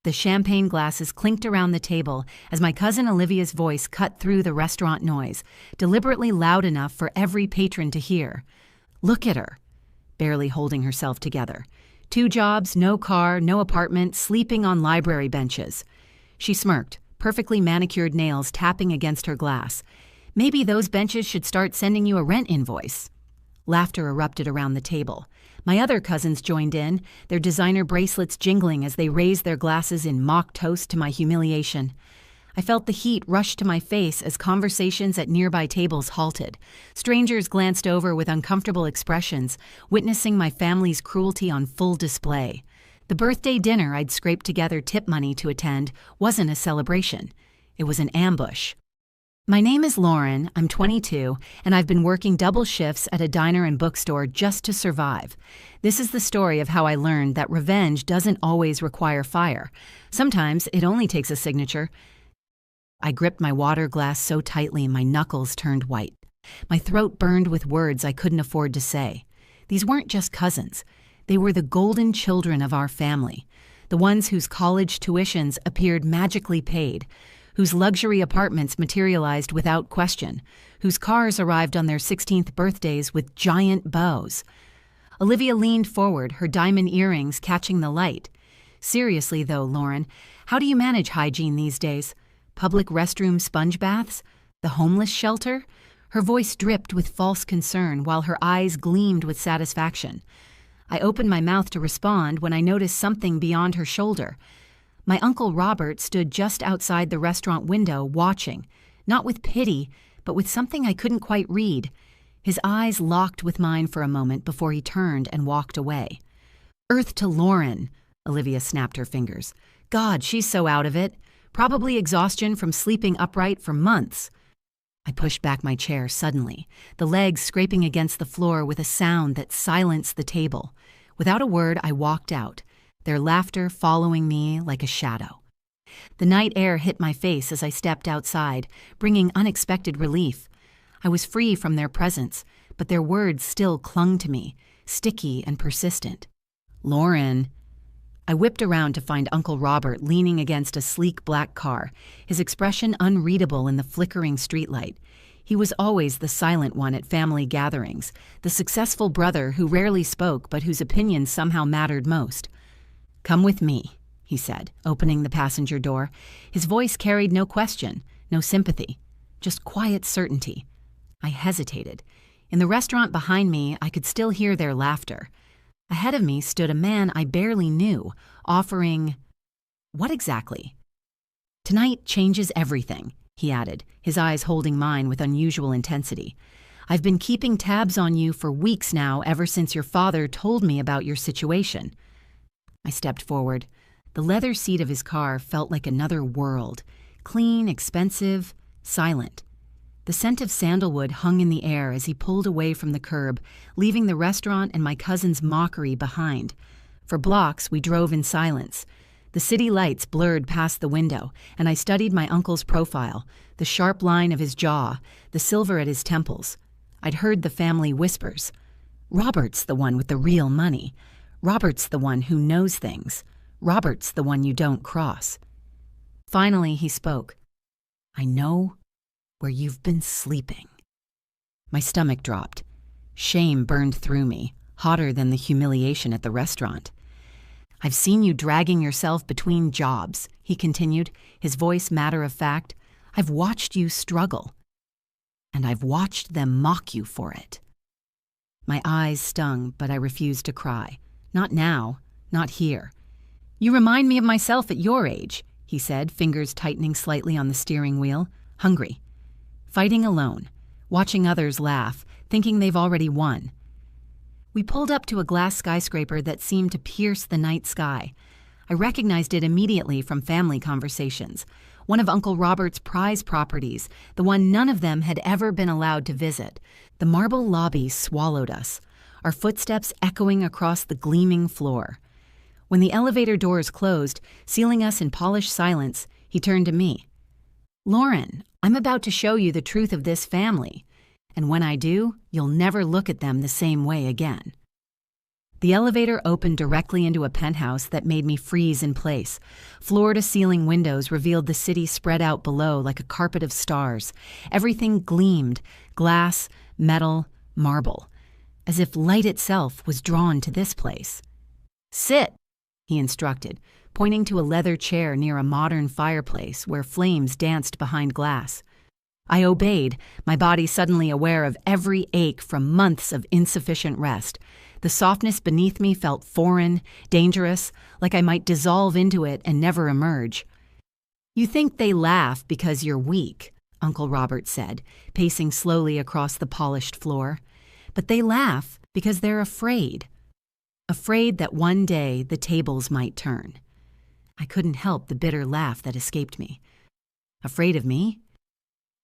The champagne glasses clinked around the table as my cousin Olivia's voice cut through the restaurant noise, deliberately loud enough for every patron to hear. Look at her, barely holding herself together. 2 jobs, no car, no apartment, sleeping on library benches. She smirked, perfectly manicured nails tapping against her glass. Maybe those benches should start sending you a rent invoice. Laughter erupted around the table. My other cousins joined in, their designer bracelets jingling as they raised their glasses in mock toast to my humiliation. I felt the heat rush to my face as conversations at nearby tables halted. Strangers glanced over with uncomfortable expressions, witnessing my family's cruelty on full display. The birthday dinner I'd scraped together tip money to attend wasn't a celebration. It was an ambush. My name is Lauren, I'm 22, and I've been working double shifts at a diner and bookstore just to survive. This is the story of how I learned that revenge doesn't always require fire. Sometimes it only takes a signature. I gripped my water glass so tightly my knuckles turned white. My throat burned with words I couldn't afford to say. These weren't just cousins. They were the golden children of our family, the ones whose college tuitions appeared magically paid, whose luxury apartments materialized without question, whose cars arrived on their 16th birthdays with giant bows. Olivia leaned forward, her diamond earrings catching the light. Seriously though, Lauren, how do you manage hygiene these days? Public restroom sponge baths? The homeless shelter? Her voice dripped with false concern while her eyes gleamed with satisfaction. I opened my mouth to respond when I noticed something beyond her shoulder. My Uncle Robert stood just outside the restaurant window watching, not with pity, but with something I couldn't quite read. His eyes locked with mine for a moment before he turned and walked away. Earth to Lauren, Olivia snapped her fingers. God, she's so out of it. Probably exhaustion from sleeping upright for months. I pushed back my chair suddenly, the legs scraping against the floor with a sound that silenced the table. Without a word, I walked out, their laughter following me like a shadow. The night air hit my face as I stepped outside, bringing unexpected relief. I was free from their presence, but their words still clung to me, sticky and persistent. Lauren. I whipped around to find Uncle Robert leaning against a sleek black car, his expression unreadable in the flickering streetlight. He was always the silent one at family gatherings, the successful brother who rarely spoke but whose opinion somehow mattered most. Come with me, he said, opening the passenger door. His voice carried no question, no sympathy, just quiet certainty. I hesitated. In the restaurant behind me, I could still hear their laughter. Ahead of me stood a man I barely knew, offering... What exactly? Tonight changes everything, he added, his eyes holding mine with unusual intensity. I've been keeping tabs on you for weeks now, ever since your father told me about your situation. I stepped forward. The leather seat of his car felt like another world, clean, expensive, silent. The scent of sandalwood hung in the air as he pulled away from the curb, leaving the restaurant and my cousin's mockery behind. For blocks, we drove in silence. The city lights blurred past the window, and I studied my uncle's profile, the sharp line of his jaw, the silver at his temples. I'd heard the family whispers. Robert's the one with the real money. Robert's the one who knows things. Robert's the one you don't cross. Finally, he spoke. I know where you've been sleeping. My stomach dropped. Shame burned through me, hotter than the humiliation at the restaurant. I've seen you dragging yourself between jobs, he continued, his voice matter of fact. I've watched you struggle. And I've watched them mock you for it. My eyes stung, but I refused to cry. Not now, not here. You remind me of myself at your age, he said, fingers tightening slightly on the steering wheel. Hungry. Fighting alone. Watching others laugh, thinking they've already won. We pulled up to a glass skyscraper that seemed to pierce the night sky. I recognized it immediately from family conversations. One of Uncle Robert's prize properties, the one none of them had ever been allowed to visit. The marble lobby swallowed us, our footsteps echoing across the gleaming floor. When the elevator doors closed, sealing us in polished silence, he turned to me. Lauren, I'm about to show you the truth of this family. And when I do, you'll never look at them the same way again. The elevator opened directly into a penthouse that made me freeze in place. Floor-to-ceiling windows revealed the city spread out below like a carpet of stars. Everything gleamed, glass, metal, marble, as if light itself was drawn to this place. "Sit," he instructed, pointing to a leather chair near a modern fireplace where flames danced behind glass. I obeyed, my body suddenly aware of every ache from months of insufficient rest. The softness beneath me felt foreign, dangerous, like I might dissolve into it and never emerge. "You think they laugh because you're weak," Uncle Robert said, pacing slowly across the polished floor. "But they laugh because they're afraid. Afraid that one day the tables might turn." I couldn't help the bitter laugh that escaped me. Afraid of me?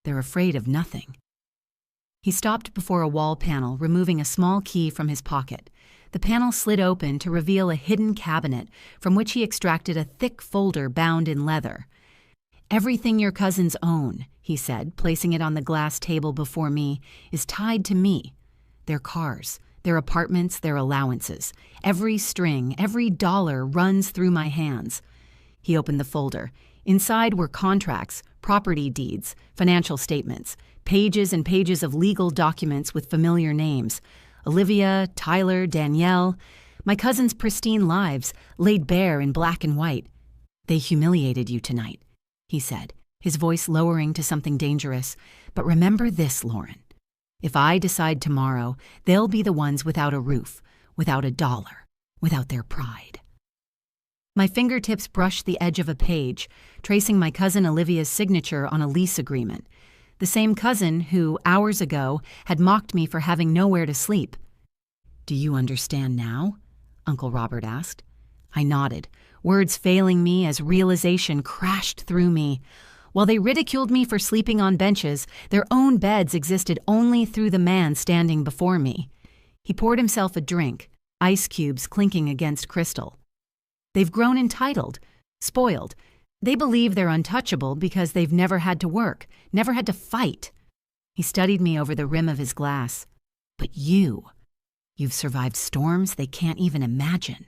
They're afraid of nothing. He stopped before a wall panel, removing a small key from his pocket. The panel slid open to reveal a hidden cabinet from which he extracted a thick folder bound in leather. "Everything your cousins own," he said, placing it on the glass table before me, "is tied to me. Their cars, their apartments, their allowances. Every string, every dollar runs through my hands." He opened the folder. Inside were contracts, property deeds, financial statements, pages and pages of legal documents with familiar names. Olivia, Tyler, Danielle, my cousins' pristine lives, laid bare in black and white. "They humiliated you tonight," he said, his voice lowering to something dangerous. "But remember this, Lauren. If I decide tomorrow, they'll be the ones without a roof, without a dollar, without their pride." My fingertips brushed the edge of a page, tracing my cousin Olivia's signature on a lease agreement. The same cousin who, hours ago, had mocked me for having nowhere to sleep. "Do you understand now?" Uncle Robert asked. I nodded, words failing me as realization crashed through me. While they ridiculed me for sleeping on benches, their own beds existed only through the man standing before me. He poured himself a drink, ice cubes clinking against crystal. "They've grown entitled, spoiled. They believe they're untouchable because they've never had to work, never had to fight." He studied me over the rim of his glass. "But you've survived storms they can't even imagine."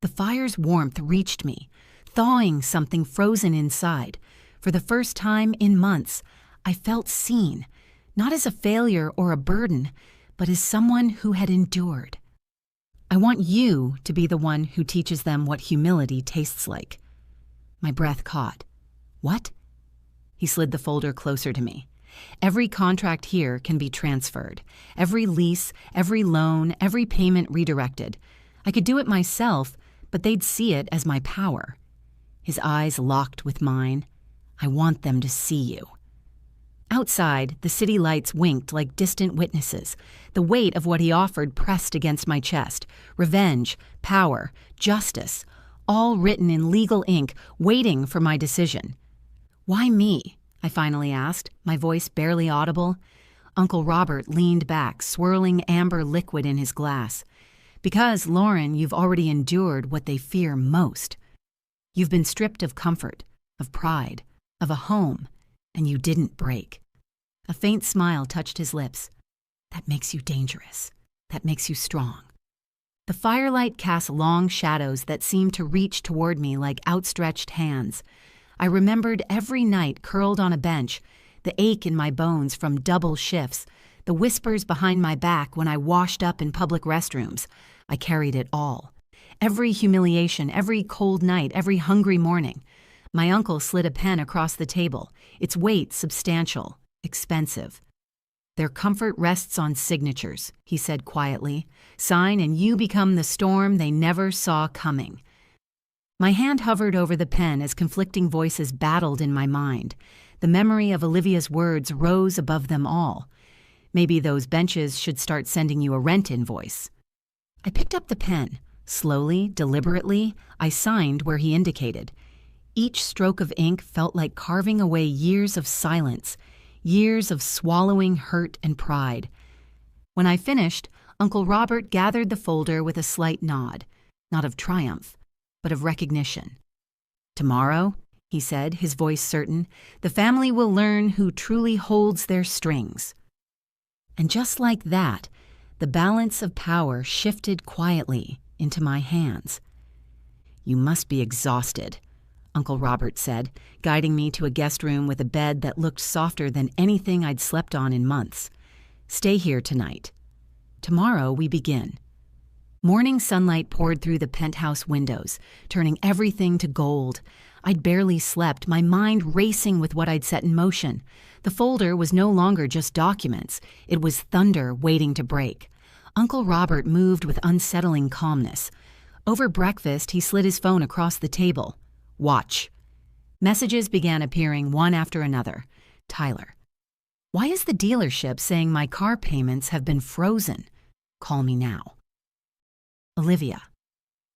The fire's warmth reached me, thawing something frozen inside. For the first time in months, I felt seen, not as a failure or a burden, but as someone who had endured. "I want you to be the one who teaches them what humility tastes like." My breath caught. "What?" He slid the folder closer to me. "Every contract here can be transferred. Every lease, every loan, every payment redirected. I could do it myself, but they'd see it as my power." His eyes locked with mine. "I want them to see you." Outside, the city lights winked like distant witnesses. The weight of what he offered pressed against my chest. Revenge, power, justice, all written in legal ink, waiting for my decision. "Why me?" I finally asked, my voice barely audible. Uncle Robert leaned back, swirling amber liquid in his glass. "Because, Lauren, you've already endured what they fear most. You've been stripped of comfort, of pride, of a home, and you didn't break." A faint smile touched his lips. "That makes you dangerous. That makes you strong." The firelight cast long shadows that seemed to reach toward me like outstretched hands. I remembered every night curled on a bench, the ache in my bones from double shifts, the whispers behind my back when I washed up in public restrooms. I carried it all. Every humiliation, every cold night, every hungry morning. My uncle slid a pen across the table, its weight substantial, expensive. "Their comfort rests on signatures," he said quietly. "Sign and you become the storm they never saw coming." My hand hovered over the pen as conflicting voices battled in my mind. The memory of Olivia's words rose above them all. Maybe those benches should start sending you a rent invoice. I picked up the pen. Slowly, deliberately, I signed where he indicated. Each stroke of ink felt like carving away years of silence, years of swallowing hurt and pride. When I finished, Uncle Robert gathered the folder with a slight nod, not of triumph, but of recognition. "Tomorrow," he said, his voice certain, "the family will learn who truly holds their strings." And just like that, The balance of power shifted quietly into my hands. "You must be exhausted," Uncle Robert said, guiding me to a guest room with a bed that looked softer than anything I'd slept on in months. "Stay here tonight. Tomorrow we begin." Morning sunlight poured through the penthouse windows, turning everything to gold. I'd barely slept, my mind racing with what I'd set in motion. The folder was no longer just documents. It was thunder waiting to break. Uncle Robert moved with unsettling calmness. Over breakfast, he slid his phone across the table. "Watch." Messages began appearing one after another. "Tyler, why is the dealership saying my car payments have been frozen? Call me now." Olivia,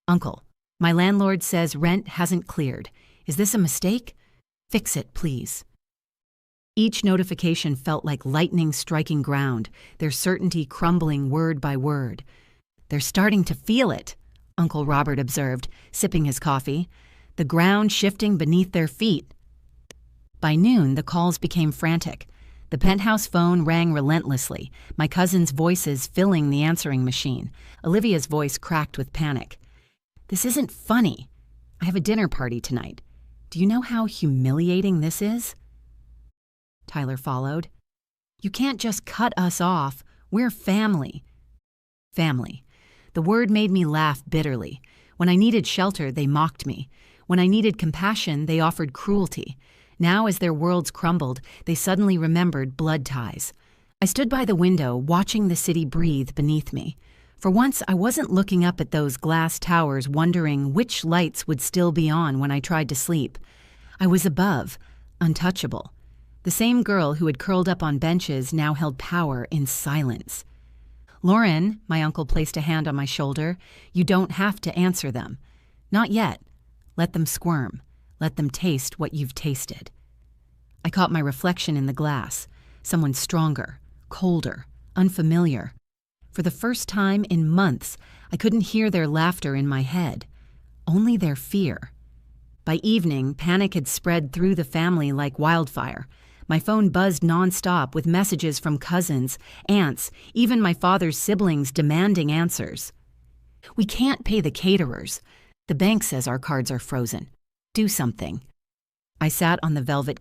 "Uncle, my landlord says rent hasn't cleared. Is this a mistake? Fix it, please." Each notification felt like lightning striking ground, their certainty crumbling word by word. "They're starting to feel it," Uncle Robert observed, sipping his coffee. "The ground shifting beneath their feet." By noon, the calls became frantic. The penthouse phone rang relentlessly, my cousins' voices filling the answering machine. Olivia's voice cracked with panic. "This isn't funny. I have a dinner party tonight. Do you know how humiliating this is?" Tyler followed. "You can't just cut us off. We're family." Family. The word made me laugh bitterly. When I needed shelter, they mocked me. When I needed compassion, they offered cruelty. Now, as their worlds crumbled, they suddenly remembered blood ties. I stood by the window, watching the city breathe beneath me. For once, I wasn't looking up at those glass towers, wondering which lights would still be on when I tried to sleep. I was above, untouchable. The same girl who had curled up on benches now held power in silence. "Lauren," my uncle placed a hand on my shoulder, "you don't have to answer them. Not yet. Let them squirm. Let them taste what you've tasted." I caught my reflection in the glass. Someone stronger, colder, unfamiliar. For the first time in months, I couldn't hear their laughter in my head, only their fear. By evening, panic had spread through the family like wildfire. My phone buzzed nonstop with messages from cousins, aunts, even my father's siblings demanding answers. "We can't pay the caterers. The bank says our cards are frozen. Do something." I sat on the velvet